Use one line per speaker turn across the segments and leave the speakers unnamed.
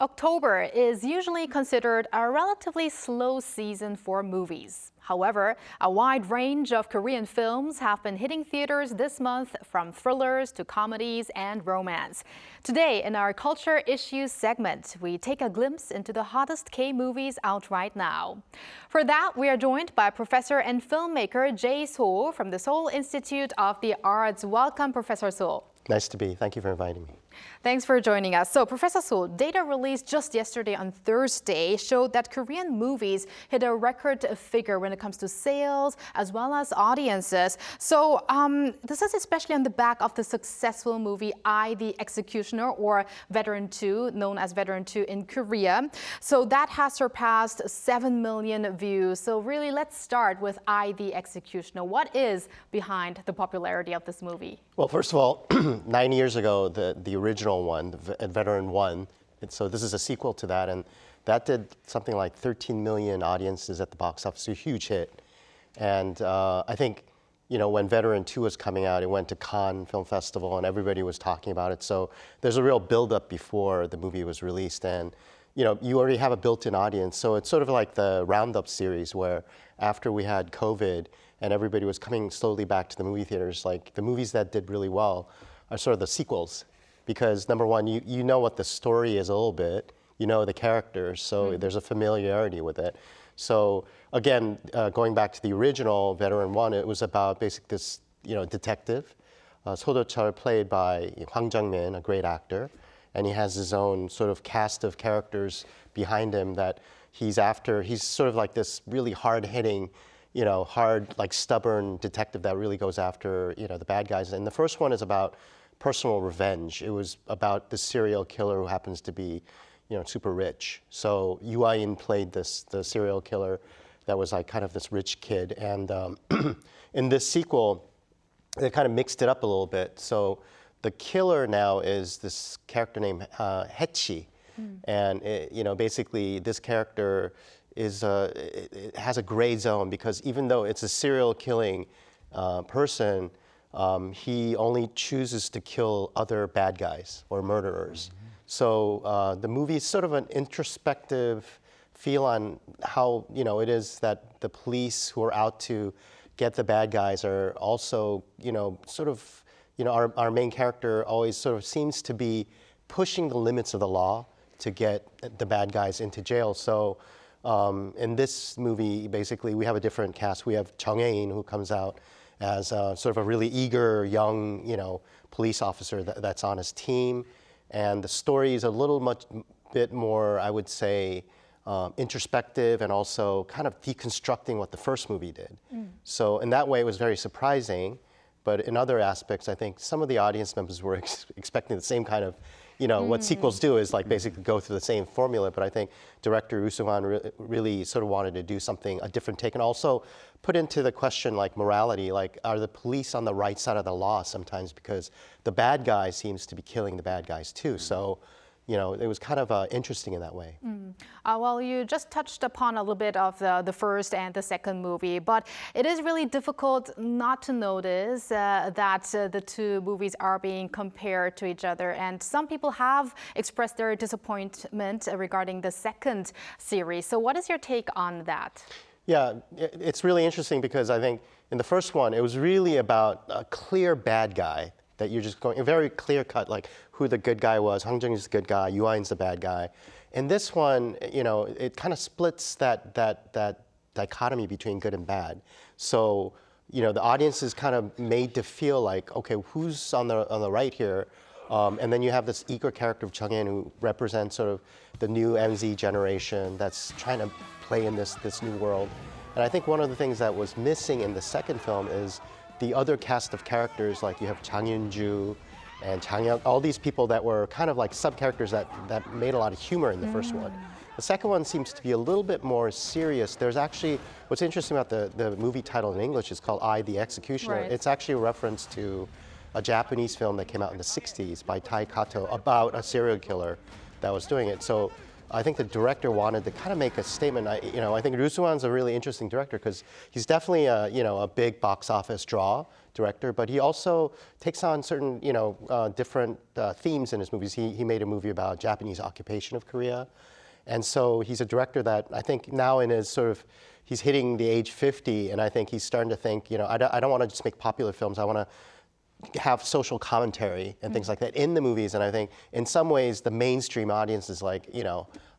October is usually considered a relatively slow season for movies. However, a wide range of Korean films have been hitting theaters this month, from thrillers to comedies and romance. Today, in our Culture Issues segment, we take a glimpse into the hottest K-movies out right now. For that, we are joined by Professor and filmmaker Jae Soh from the Seoul Institute of the Arts. Welcome, Professor Soh.
Nice to be. Thank you for inviting me.
Thanks for joining us. So, Professor Soh, data released just yesterday on Thursday showed that Korean movies hit a record figure when it comes to sales as well as audiences. So, this is especially on the back of the successful movie I, the Executioner, or Veteran 2, known as Veteran 2 in Korea. So that has surpassed 7 million views. So really, let's start with I, the Executioner. What is behind the popularity of this movie?
Well, first of all, 9 years ago, the original one, Veteran 1, so this is a sequel to that, and that did something like 13 million audiences at the box office, a huge hit. And I think, when Veteran 2 was coming out, it went to Cannes Film Festival, and everybody was talking about it. So there's a real build-up before the movie was released, and you already have a built-in audience. So it's sort of like the Roundup series, where after we had COVID and everybody was coming slowly back to the movie theaters, like the movies that did really well are sort of the sequels. Because number one, you know what the story is a little bit, you know the characters, so there's a familiarity with it. So again, going back to the original Veteran 1, it was about basically this, detective, Soh played by Hwang Jung-min, a great actor, and he has his own sort of cast of characters behind him that he's after. He's sort of like this really hard-hitting, stubborn detective that really goes after, the bad guys. And the first one is about personal revenge. It was about the serial killer who happens to be, super rich. So Yoo In played the serial killer that was like kind of this rich kid. And in this sequel, they kind of mixed it up a little bit. So the killer now is this character named Haechi. And basically this character it has a gray zone, because even though it's a serial killing person, he only chooses to kill other bad guys or murderers. So the movie is sort of an introspective feel on how it is that the police who are out to get the bad guys are also our main character always sort of seems to be pushing the limits of the law to get the bad guys into jail. So in this movie, basically, we have a different cast. We have Jung In, who comes out as sort of a really eager, young, police officer that's on his team. And the story is a bit more, I would say, introspective, and also kind of deconstructing what the first movie did. So in that way, it was very surprising. But in other aspects, I think some of the audience members were expecting the same kind of, what sequels do is like basically go through the same formula. But I think director Woo Sung-han really sort of wanted to do something, a different take, and also put into the question like morality, like are the police on the right side of the law sometimes, because the bad guy seems to be killing the bad guys too. So it was kind of interesting in that way.
Well, you just touched upon a little bit of the first and the second movie, but it is really difficult not to notice that the two movies are being compared to each other. And some people have expressed their disappointment regarding the second series. So what is your take on that?
Yeah, it's really interesting, because I think in the first one, it was really about a clear bad guy that you're just going, a very clear cut, like who the good guy was. Hwang Jung is the good guy, Yoo In's the bad guy. In this one, it kind of splits that dichotomy between good and bad. So, the audience is kind of made to feel like, okay, who's on the right here? And then you have this eager character of Jung In, who represents sort of the new MZ generation that's trying to play in this new world. And I think one of the things that was missing in the second film is the other cast of characters, like you have Jang Yun-ju and Jang Hyuk, all these people that were kind of like sub-characters that made a lot of humor in the first one. The second one seems to be a little bit more serious. There's actually, what's interesting about the movie title in English is called I, the Executioner.
Right.
It's actually a reference to a Japanese film that came out in the 60s by Tai Kato about a serial killer that was doing it. So I think the director wanted to kind of make a statement. I think Roo Soo-hwan's a really interesting director because he's definitely a big box office draw director, but he also takes on certain different themes in his movies. He made a movie about Japanese occupation of Korea, and so he's a director that I think now in his he's hitting the age 50, and I think he's starting to think, I don't want to just make popular films. I want to have social commentary and things like that in the movies. And I think in some ways the mainstream audience is like,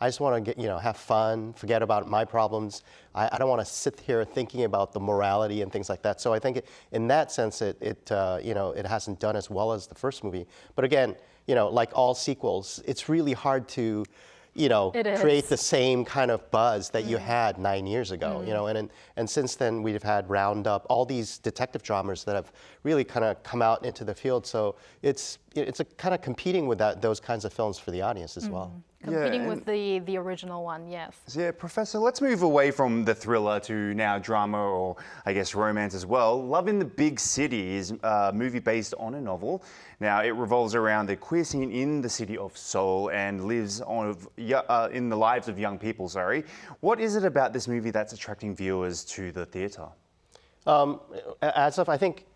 I just want to have fun, forget about my problems. I don't want to sit here thinking about the morality and things like that. So I think in that sense, it hasn't done as well as the first movie. But again, like all sequels, it's really hard to create the same kind of buzz that you had 9 years ago, and since then we've had Roundup, all these detective dramas that have really kind of come out into the field. So it's a kind of competing with those kinds of films for the audience as well.
Competing with the original one, yes.
Yeah, Professor, let's move away from the thriller to now drama, or I guess romance as well. Love in the Big City is a movie based on a novel. Now, it revolves around the queer scene in the city of Seoul and lives in the lives of young people, What is it about this movie that's attracting viewers to the theatre?
I think,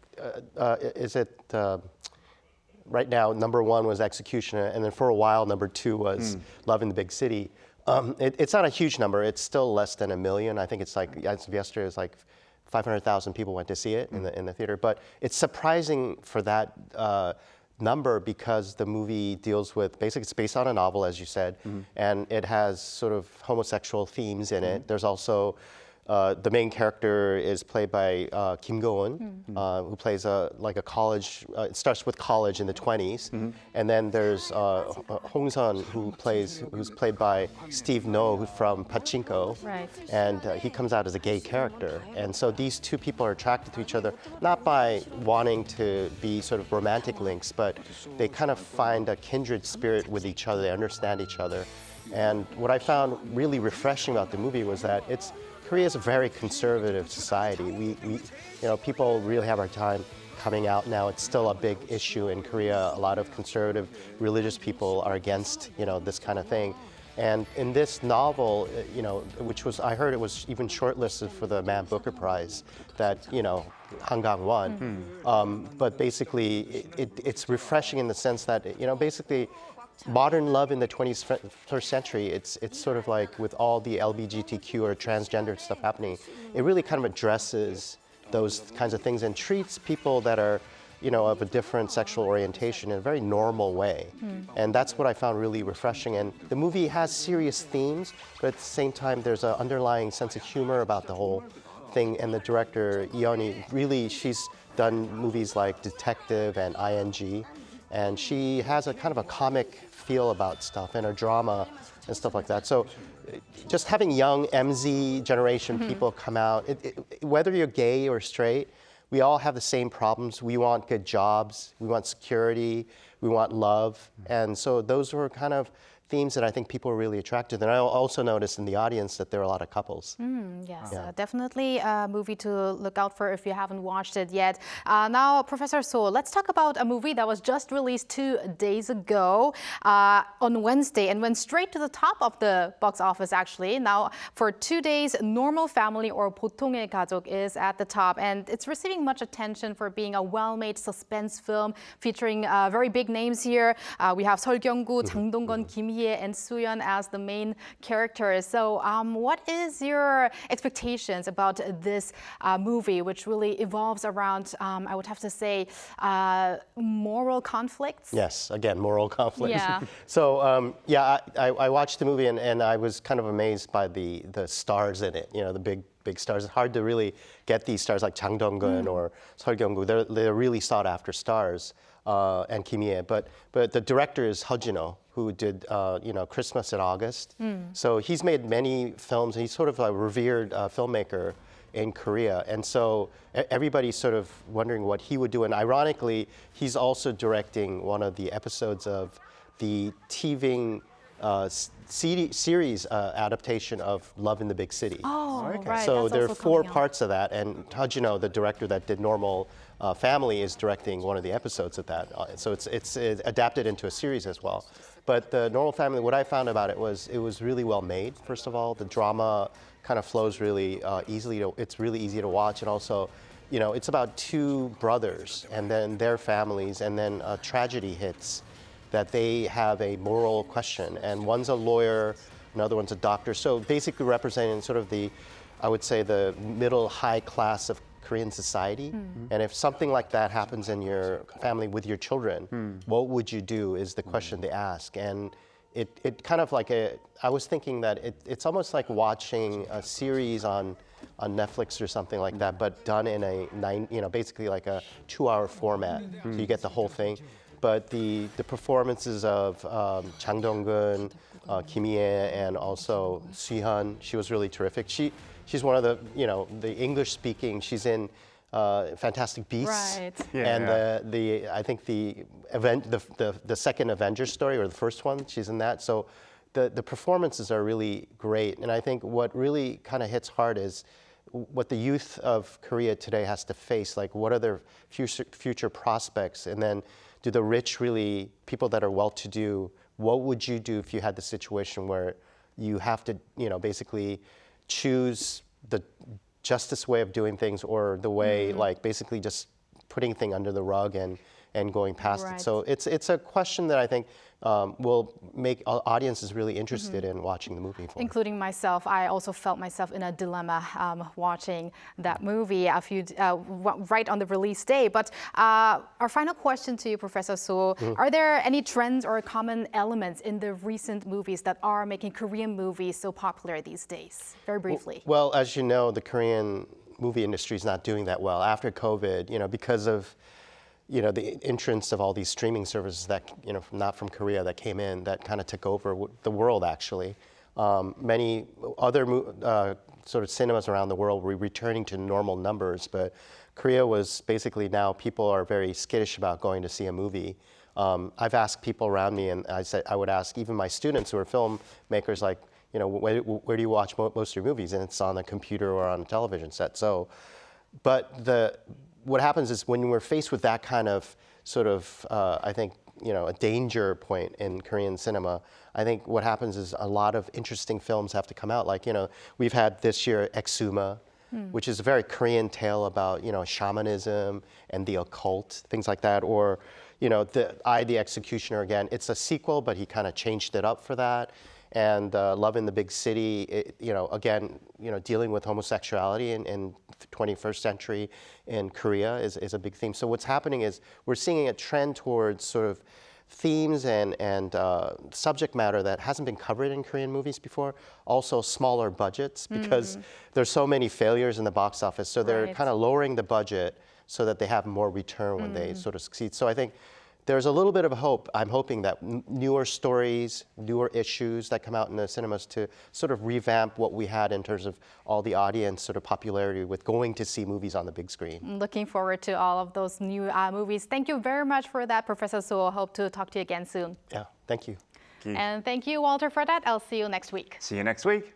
right now, number one was Executioner, and then for a while, number two was Love in the Big City. It's not a huge number. It's still less than 1 million. I think it's as of yesterday, it was like 500,000 people went to see it in the theater. But it's surprising for that number because the movie deals with, basically it's based on a novel, as you said, and it has sort of homosexual themes in it. There's also the main character is played by Kim Go-eun, who plays like a college. It starts with college in the 20s, and then there's Hong Sun, who's played by Steve No, who's from Pachinko,
right?
And he comes out as a gay character. And so these two people are attracted to each other not by wanting to be sort of romantic links, but they kind of find a kindred spirit with each other. They understand each other. And what I found really refreshing about the movie was that Korea is a very conservative society. People really have a hard time coming out now. It's still a big issue in Korea. A lot of conservative religious people are against, this kind of thing. And in this novel, I heard it was even shortlisted for the Man Booker Prize that, Hangang won. But basically, it's refreshing in the sense that, basically, modern love in the 21st century, it's sort of like with all the LGBTQ or transgender stuff happening, it really kind of addresses those kinds of things and treats people that are, of a different sexual orientation in a very normal way. And that's what I found really refreshing. And the movie has serious themes, but at the same time, there's an underlying sense of humor about the whole thing. And the director, Yeonhee, really, she's done movies like Detective and ING. And she has a kind of a comic feel about stuff and a drama and stuff like that. So just having young MZ generation people come out, whether you're gay or straight, we all have the same problems. We want good jobs, we want security, we want love. And so those were kind of themes that I think people were really attracted to. And I also noticed in the audience that there are a lot of couples.
Yes, definitely a movie to look out for if you haven't watched it yet. Now, Professor Soh, let's talk about a movie that was just released 2 days ago on Wednesday and went straight to the top of the box office, actually. Now, for 2 days, Normal Family or 보통의가족 is at the top, and it's receiving much attention for being a well-made suspense film featuring very big names here. We have 설경구, 장동건, 김희애, and Soo-yeon as the main characters. So what is your expectations about this movie, which really evolves around, I would have to say, moral conflicts?
Yes, again, moral conflicts.
Yeah.
So, I watched the movie and I was kind of amazed by the stars in it, the big stars. It's hard to really get these stars like Jang Dong-gun or 설경구. They're really sought after stars. And Kim Hye, but the director is Heo, who did Christmas in August. So he's made many films. And he's sort of a revered filmmaker in Korea, and so everybody's sort of wondering what he would do. And ironically, he's also directing one of the episodes of the TV series adaptation of Love in the Big City.
Oh, okay. Right.
So
That's
there are
also
4
coming out.
parts of that, and Heo, the director that did Normal Family, is directing one of the episodes of that. So it's adapted into a series as well. But the Normal Family, what I found about it was really well made. First of all, the drama kind of flows really easily. It's really easy to watch, and also, you know, it's about two brothers and then their families, and then a tragedy hits that they have a moral question, and one's a lawyer, another one's a doctor. So basically representing sort of I would say the middle high class of Korean society. And if something like that happens in your family with your children, what would you do is the question they ask. And it kind of like I was thinking that it's almost like watching a series on Netflix or something like that, but done in basically like a 2-hour format. So you get the whole thing. But the performances of Jang Dong-gun, Kim Hee-ae, and also Soo-hyun, she was really terrific. She's one of the English speaking. She's in Fantastic Beasts,
Right.
And I think the second Avengers story, or the first one, she's in that. So the performances are really great, and I think what really kind of hits hard is what the youth of Korea today has to face. Like, what are their future prospects, and then do the rich really, people that are well-to-do, what would you do if you had the situation where you have to, basically choose the justice way of doing things, or the way, like, basically just putting things under the rug and going past
Right.
it. So it's a question that I think will make audiences really interested in watching the movie.
Including myself, I also felt myself in a dilemma watching that movie right on the release day. But our final question to you, Professor Soh, are there any trends or common elements in the recent movies that are making Korean movies so popular these days? Very briefly.
Well, as you know, the Korean movie industry is not doing that well after COVID, because of the entrance of all these streaming services that, not from Korea, that came in, that kind of took over the world, actually. Many other sort of cinemas around the world were returning to normal numbers, but Korea was basically, now people are very skittish about going to see a movie. I've asked people around me, and I would ask even my students who are filmmakers, like, where do you watch most of your movies? And it's on a computer or on a television set. So, but what happens is when we're faced with that kind of sort of, I think, a danger point in Korean cinema, I think what happens is a lot of interesting films have to come out. Like, we've had this year Exuma, which is a very Korean tale about, shamanism and the occult, things like that. Or, the Executioner, again, it's a sequel, but he kind of changed it up for that. And Love in the Big City, again, dealing with homosexuality in the 21st century in Korea is a big theme. So what's happening is we're seeing a trend towards sort of themes and subject matter that hasn't been covered in Korean movies before. Also smaller budgets, because there's so many failures in the box office. So they're kind of lowering the budget so that they have more return when they sort of succeed. So I think there's a little bit of hope. I'm hoping that newer stories, newer issues that come out in the cinemas to sort of revamp what we had in terms of all the audience sort of popularity with going to see movies on the big screen.
Looking forward to all of those new movies. Thank you very much for that, Professor Soh. Hope to talk to you again soon.
Yeah, thank you.
And thank you, Walter, for that. I'll see you next week.
See you next week.